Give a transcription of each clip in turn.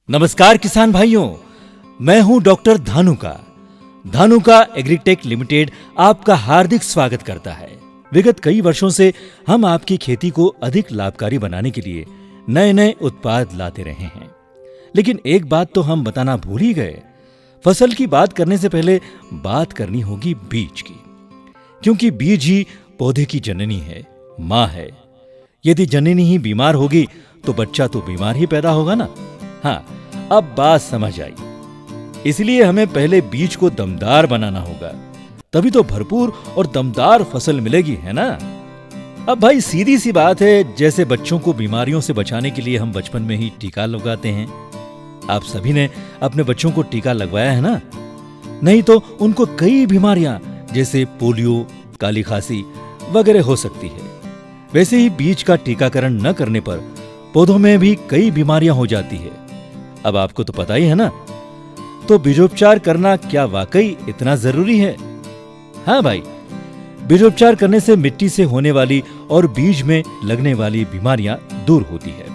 नमस्कार किसान भाइयों, मैं हूं डॉक्टर धानुका एग्रीटेक लिमिटेड आपका हार्दिक स्वागत करता है। विगत कई वर्षों से हम आपकी खेती को अधिक लाभकारी बनाने के लिए नए नए उत्पाद लाते रहे हैं, लेकिन एक बात तो हम बताना भूल ही गए। फसल की बात करने से पहले बात करनी होगी बीज की, क्योंकि बीज ही पौधे की जननी है, माँ है। यदि जननी ही बीमार होगी तो बच्चा तो बीमार ही पैदा होगा ना। हाँ, अब बात समझ आई। इसलिए हमें पहले बीज को दमदार बनाना होगा, तभी तो भरपूर और दमदार फसल मिलेगी, है ना। अब भाई सीधी सी बात है, जैसे बच्चों को बीमारियों से बचाने के लिए हम बचपन में ही टीका लगवाते हैं। आप सभी ने अपने बच्चों को टीका लगवाया है ना। नहीं तो उनको कई बीमारियां जैसे पोलियो, काली खांसी वगैरह हो सकती है। वैसे ही बीज का टीकाकरण न करने पर पौधों में भी कई बीमारियां हो जाती है। अब आपको तो पता ही है ना। तो बीजोपचार करना क्या वाकई इतना जरूरी है? हाँ भाई, बीजोपचार करने से मिट्टी से होने वाली और बीज में लगने वाली बीमारियां दूर होती है।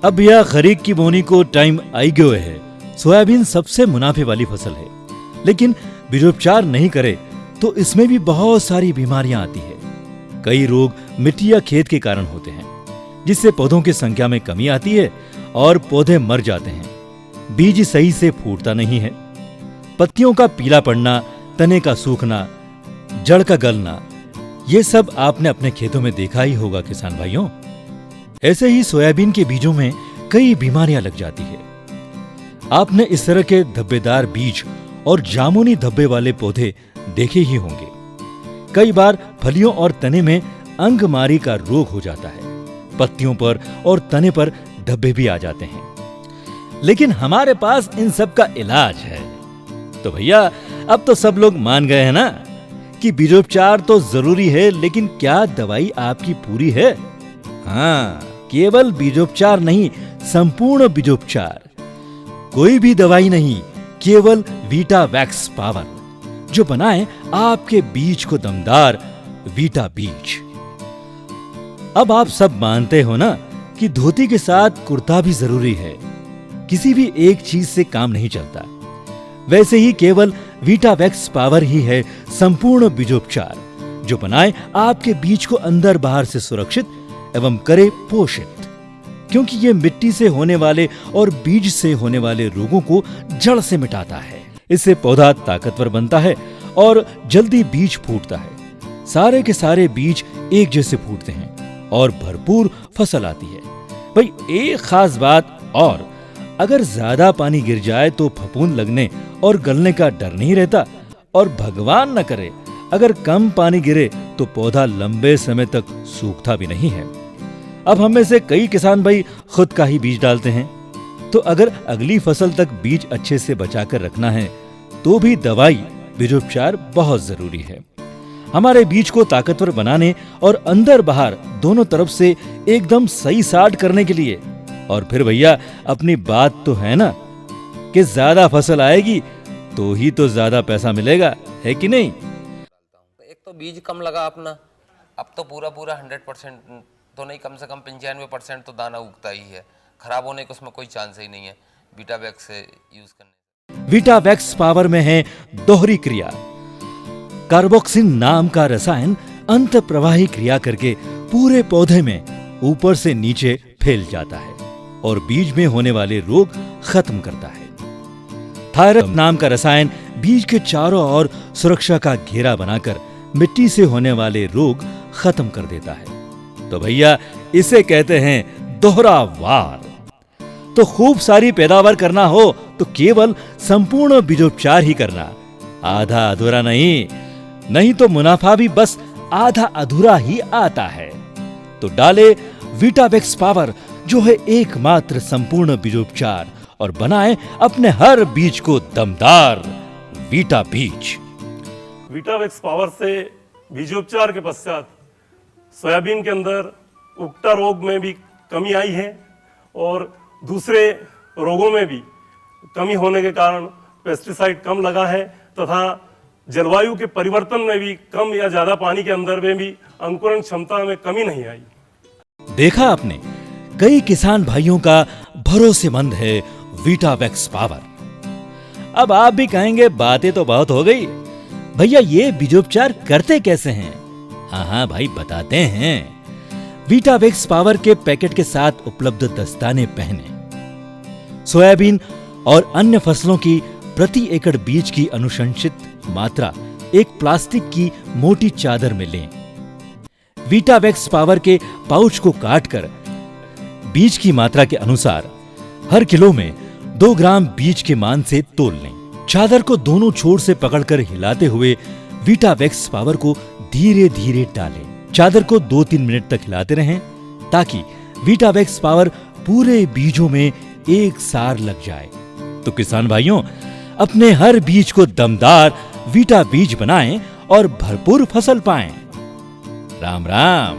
अब भैया खरीफ की बोनी को टाइम आई गयो है। सोयाबीन सबसे मुनाफे वाली फसल है, लेकिन बीजोपचार नहीं करे तो इसमें भी बहुत सारी बीमारियां आती है। कई रोग मिट्टी या खेत के कारण होते हैं, जिससे पौधों की संख्या में कमी आती है और पौधे मर जाते हैं। बीज सही से फूटता नहीं है। पत्तियों का पीला पड़ना, तने का सूखना, जड़ का गलना, ये सब आपने अपने खेतों में देखा ही होगा किसान भाइयों। ऐसे ही सोयाबीन के बीजों में कई बीमारियां लग जाती है। आपने इस तरह के धब्बेदार बीज और जामुनी धब्बे वाले पौधे देखे ही होंगे। कई बार फलियों और तने में अंगमारी का रोग हो जाता है। पत्तियों पर और तने पर धब्बे भी आ जाते हैं, लेकिन हमारे पास इन सब का इलाज है। तो भैया अब तो सब लोग मान गए हैं ना कि बीजोपचार तो जरूरी है, लेकिन क्या दवाई आपकी पूरी है? हाँ, केवल बीजोपचार नहीं, संपूर्ण बीजोपचार। कोई भी दवाई नहीं, केवल वीटावैक्स पावर, जो बनाए आपके बीज को दमदार वीटा बीज। अब आप सब मानते हो ना कि धोती के साथ कुर्ता भी जरूरी है। किसी भी एक चीज से काम नहीं चलता। वैसे ही केवल वीटावैक्स पावर ही है संपूर्ण बीजोपचार, जो बनाए आपके बीज को अंदर बाहर से सुरक्षित एवं करे पोषित। क्योंकि ये मिट्टी से होने वाले और बीज से होने वाले रोगों को जड़ से मिटाता है। इससे पौधा ताकतवर बनता है और जल्दी बीज फूटता है। सारे के सारे बीज एक जैसे फूटते हैं और भरपूर फसल आती है। भाई एक खास बात और, अगर ज्यादा पानी गिर जाए तो फफूंद लगने और गलने का डर नहीं रहता। और भगवान न करे अगर कम पानी गिरे तो पौधा लंबे समय तक सूखता भी नहीं है। अब हम में से कई किसान भाई खुद का ही बीज डालते हैं, तो अगर अगली फसल तक बीज अच्छे से बचाकर रखना है तो भी दवाई बीजोपचार बहुत जरूरी है। हमारे बीज को ताकतवर बनाने और अंदर बाहर दोनों तरफ से एकदम सही साट करने के लिए। और फिर भैया अपनी बात तो है ना कि ज्यादा फसल आएगी तो ही तो ज्यादा पैसा मिलेगा, है कि नहीं? एक तो बीज कम लगा अपना, अब तो पूरा 100% तो नहीं, कम से कम 95% तो दाना उगता ही है। खराब होने का उसमें कोई चांस ही नहीं है वीटावैक्स से यूज करने। वीटावैक्स पावर में है दोहरी क्रिया। कार्बोक्सिन नाम का रसायन अंत प्रवाही क्रिया करके पूरे पौधे में ऊपर से नीचे फैल जाता है और बीज में होने वाले रोग खत्म करता है। थायरम नाम का रसायन बीज के चारों ओर सुरक्षा का घेरा बनाकर मिट्टी से होने वाले रोग खत्म कर देता है। तो भैया इसे कहते हैं दोहरा वार। तो खूब सारी पैदावार करना हो तो केवल संपूर्ण बीजोपचार ही करना, आधा अधूरा नहीं तो मुनाफा भी बस आधा अधूरा ही आता है। तो डाले वीटावैक्स पावर, जो है एकमात्र संपूर्ण बीजोपचार, और बनाए अपने हर बीज को दमदार वीटा बीज। वीटावैक्स पावर से बीजोपचार के पश्चात सोयाबीन के अंदर उगटा रोग में भी कमी आई है और दूसरे रोगों में भी कमी होने के कारण पेस्टिसाइड कम लगा है, तथा जलवायु के परिवर्तन में भी कम या ज्यादा पानी के अंदर में भी अंकुरण क्षमता में कमी नहीं आई। देखा आपने, कई किसान भाइयों का भरोसेमंद है वीटावैक्स पावर। अब आप भी कहेंगे बातें तो बहुत हो गई, भैया ये बीजोपचार करते कैसे हैं? हाँ भाई बताते हैं। वीटावैक्स पावर के पैकेट के साथ उपलब्ध दस्ताने पहने, सोयाबीन और अन्य फसलों की प्रति एकड़ बीज की अनुशंसित मात्रा एक प्लास्टिक की मोटी चादर में लें। वीटावैक्स पावर के पाउच को काटकर बीज की मात्रा के अनुसार हर किलो में 2 ग्राम बीज के मान से तोल लें। चादर को दोनों छोर से पकड़कर हिलाते हुए वीटावैक्स पावर को धीरे धीरे डालें। चादर को 2-3 मिनट तक हिलाते रहें ताकि वीटावैक्स पावर पूरे बीजों में एक सार लग जाए। तो किसान भाइयों, अपने हर बीज को दमदार वीटा बीज बनाएं और भरपूर फसल पाएं। राम राम।